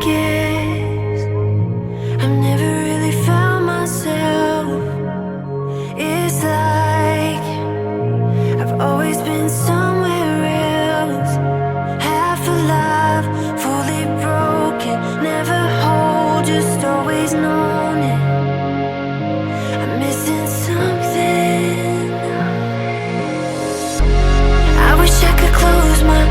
guess I've never really found myself. It's like I've always been somewhere else. Half alive, fully broken, never whole, just always known it. I'm missing something. I wish I could close my